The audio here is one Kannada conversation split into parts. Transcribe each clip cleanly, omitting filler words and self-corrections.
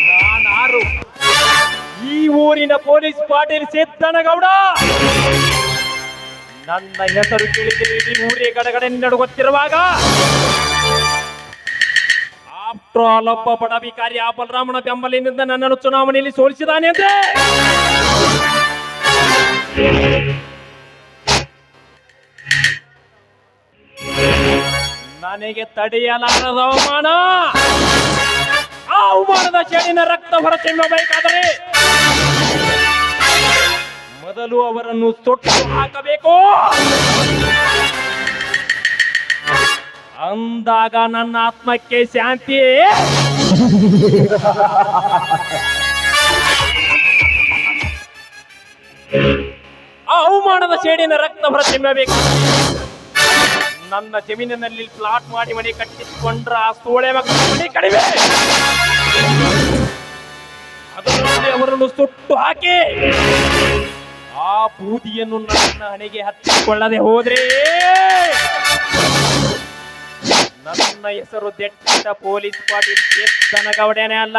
ನಾನಾರು ಈ ಊರಿನ ಪೊಲೀಸ್ ಪಾಟೀಲ್ ಸಿದ್ದನಗೌಡ. ನನ್ನ ಹೆಸರು ಕೇಳಿದರೆ ಇಡೀ ಊರೇ ಗಡಗಡೆ ನಡುಗುತ್ತಿರುವಾಗ ಆಫ್ಟರ್ ಆಲ್ ಒಬ್ಬ ಬಡಾಧಿಕಾರಿ ಆ ಬಲರಾಮನ ಬೆಂಬಲಿನಿಂದ ನನ್ನನ್ನು ಚುನಾವಣೆಯಲ್ಲಿ ಸೋಲಿಸಿದಾನೆ ಅಂದ್ರೆ ನನಗೆ ತಡೆಯಲಾರದ ಅವಮಾನ. ಆ ಅವಮಾನದ ಚೇಡಿನ ರಕ್ತ ಹೊರಚಿಮ್ಮಬೇಕಾದರೆ ಮೊದಲು ಅವರನ್ನು ಸುಟ್ಟು ಹಾಕಬೇಕು. ಅಂದಾಗ ನನ್ನ ಆತ್ಮಕ್ಕೆ ಶಾಂತಿ. ಆ ಅವಮಾನದ ಚೇಡಿನ ರಕ್ತ ಹೊರಚಿಮ್ಮಬೇಕು. ನನ್ನ ಜಮೀನಿನಲ್ಲಿ ಪ್ಲಾಟ್ ಮಾಡಿ ಮನೆ ಕಟ್ಟಿಸಿಕೊಂಡ್ರ ಆ ಸೋಳೆ ಮಕ್ಕಳ ಮನೆ ಕಡಿಮೆ. ಅದರಲ್ಲಿ ಅವರನ್ನು ಸುಟ್ಟು ಹಾಕಿ ಆ ಬೂದಿಯನ್ನು ನನ್ನ ಹಣೆಗೆ ಹಚ್ಚಿಕೊಳ್ಳದೆ ಹೋದ್ರೆ ನನ್ನ ಹೆಸರು ದೆಟ್ಟ ಪೊಲೀಸ್ ಪಾಟೀಲ್ ಸಿದ್ದನಗೌಡನೇ ಅಲ್ಲ.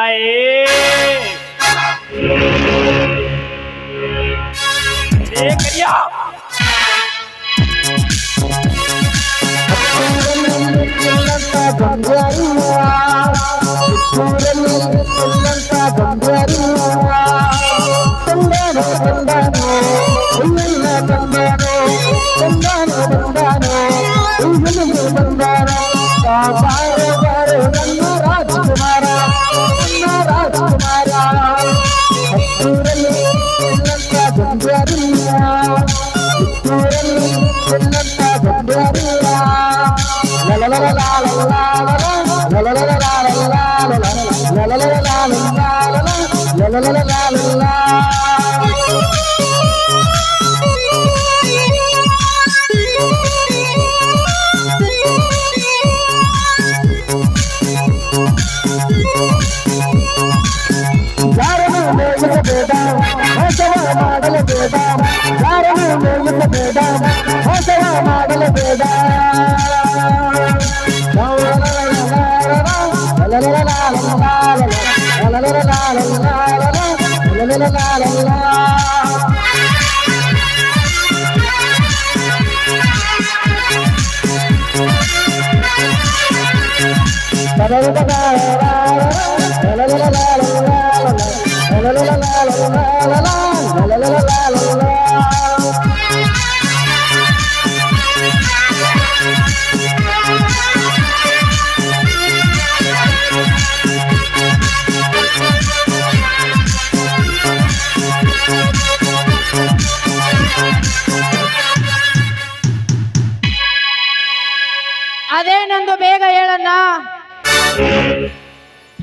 ಅದೇನೆಂದು ಬೇಗ ಹೇಳಣ್ಣ.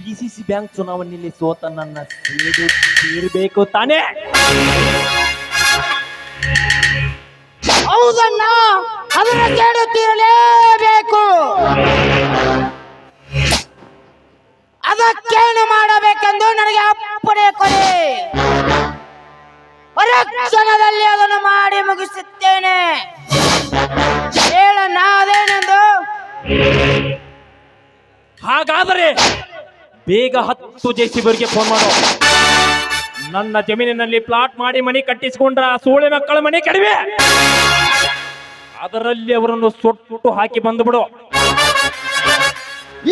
PCC ಬ್ಯಾಂಕ್ ಚುನಾವಣೆಯಲ್ಲಿ ಸೋತ ನನ್ನ ಸೇಡು ತೀರಬೇಕು ತಾನೇ? ಹೌದಣ್ಣ, ಅದರ ಸೇಡು ತೀರಲೇಬೇಕು. ಅದಕ್ಕೇನು ಮಾಡಬೇಕೆಂದು ನನಗೆ ಅಪ್ಪಣೆ ಕೊಡಿ. ಕ್ಷಣದಲ್ಲಿ ಅದನ್ನು ಮಾಡಿ ಮುಗಿಸುತ್ತೇನೆ. ಹೇಳಣ್ಣ ಅದೇನೆಂದು. ಹಾಗಾದರೆ ಬೇಗ 10 JCBವರಿಗೆ ಫೋನ್ ಮಾಡು. ನನ್ನ ಜಮೀನಿನಲ್ಲಿ ಪ್ಲಾಟ್ ಮಾಡಿ ಮನೆ ಕಟ್ಟಿಸಿಕೊಂಡ್ರ ಆ ಸೂಳೆ ಮಕ್ಕಳ ಮನೆ ಕಡಿಮೆ, ಅದರಲ್ಲಿ ಅವರನ್ನು ಸುಟ್ಟು ಹಾಕಿ ಬಂದು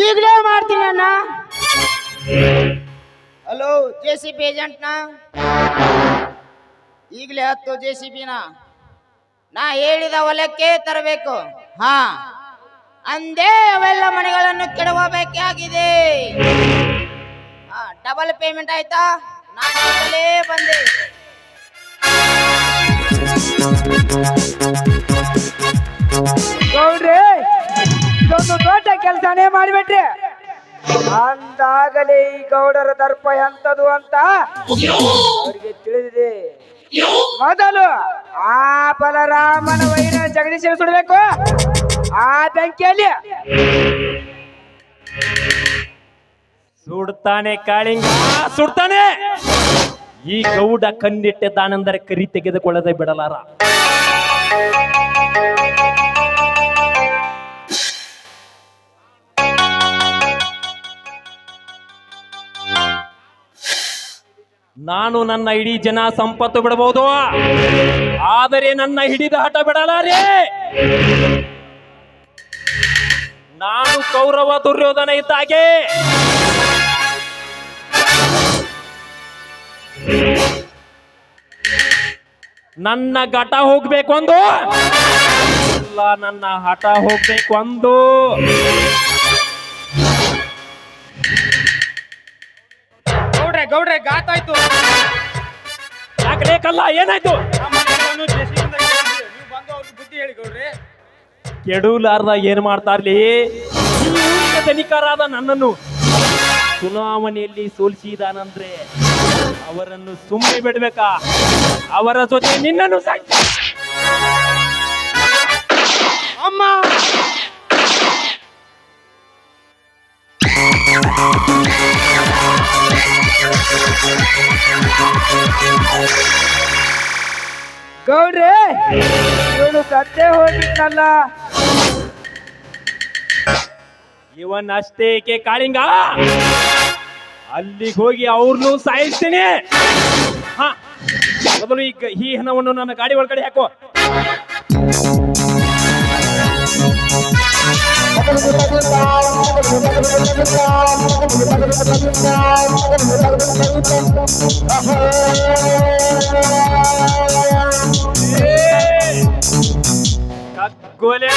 ಈಗಲೇ ಮಾಡ್ತೀನಿ ಅಣ್ಣ. ಹಲೋ JCB ಏಜೆಂಟ್ನ, ಈಗಲೇ 10 JCBನ ನಾ ಹೇಳಿದ ಹೊಲಕ್ಕೆ ತರಬೇಕು. ಹಾ ಅಂದೇ ಅವೆಲ್ಲ ಮನೆಗಳನ್ನು ಕೆಡವಬೇಕಾಗಿದೆ. ಡಬಲ್ ಪೇಮೆಂಟ್ ಆಯ್ತಾ? ನಾನು ಈಗಲೇ ಬಂದೆ. ಗೌಡ್ರಿ, ಇದೊಂದು ದೊಡ್ಡ ಕೆಲಸನೇ ಮಾಡಿಬಿಟ್ರಿ. ಅಂದಾಗಲೇ ಈ ಗೌಡರ ದರ್ಪ ಎಂತದು ಅಂತ ಅವರಿಗೆ ತಿಳಿದಿದೆ. ಮೊದಲು ಆ ಬಲರಾಮನ ವೈನ ಜಗದೀಶನ ಸುಡಬೇಕು. ಆ ಬೆಂಕಿಯಲ್ಲಿ ಸುಡ್ತಾನೆ ಕಾಳಿಂಗ, ಸುಡ್ತಾನೆ. ಈ ಗೌಡ ಕಣ್ಣಿಟ್ಟಿದ್ದಾನೆಂದರೆ ಕರಿ ತೆಗೆದುಕೊಳ್ಳದೆ ಬಿಡಲಾರ. ನಾನು ನನ್ನ ಇಡೀ ಜನ ಸಂಪತ್ತು ಬಿಡಬಹುದು, ಆದರೆ ನನ್ನ ಹಿಡಿದ ಹಠ ಬಿಡಲಾರೆ. ನಾನು ಕೌರವ ದುರ್ಯೋಧನ ಇದ್ದಾಗೆ ನನ್ನ ಘಟ ಹೋಗ್ಬೇಕು ಅಂದು ಇಲ್ಲ, ನನ್ನ ಹಠ ಹೋಗ್ಬೇಕು ಅಂದು. ಗೌಡ್ರೆ ಗಾತಾಯ್ತು. ಯಾಕೆ ಕಲ್ಲ, ಏನಾಯ್ತು? ಬುದ್ಧಿ ಹೇಳಿ ಗೌಡ್ರೆ. ಕೆಡೂಲಾರ್ದ ಏನ್ ಮಾಡ್ತಾರ್ಲಿ? ಧನಿಕರಾದ ನನ್ನನ್ನು ಚುನಾವಣೆಯಲ್ಲಿ ಸೋಲಿಸಿದಾನಂದ್ರೆ ಅವರನ್ನು ಸುಮ್ಮನೆ ಬಿಡ್ಬೇಕಾ? ಅವರ ಜೊತೆ ನಿನ್ನನ್ನು ಅಮ್ಮ ಗೌಡ್ರೆ, ಇವನು ಸತ್ತೇ ಹೋಗಿದ್ನಲ್ಲ. ಇವನ್ ಅಷ್ಟೇಕೆ ಕಾಳಿಂಗ, ಅಲ್ಲಿಗೆ ಹೋಗಿ ಅವ್ರನ್ನೂ ಸಾಯಿಸ್ತೀನಿ. ಹಾ, ಮೊದಲು ಈ ಹಣವನ್ನು ನನ್ನ ಗಾಡಿ ಒಳಗಡೆ ಹಾಕೋ. ಕಗ್ಗೊಲೆ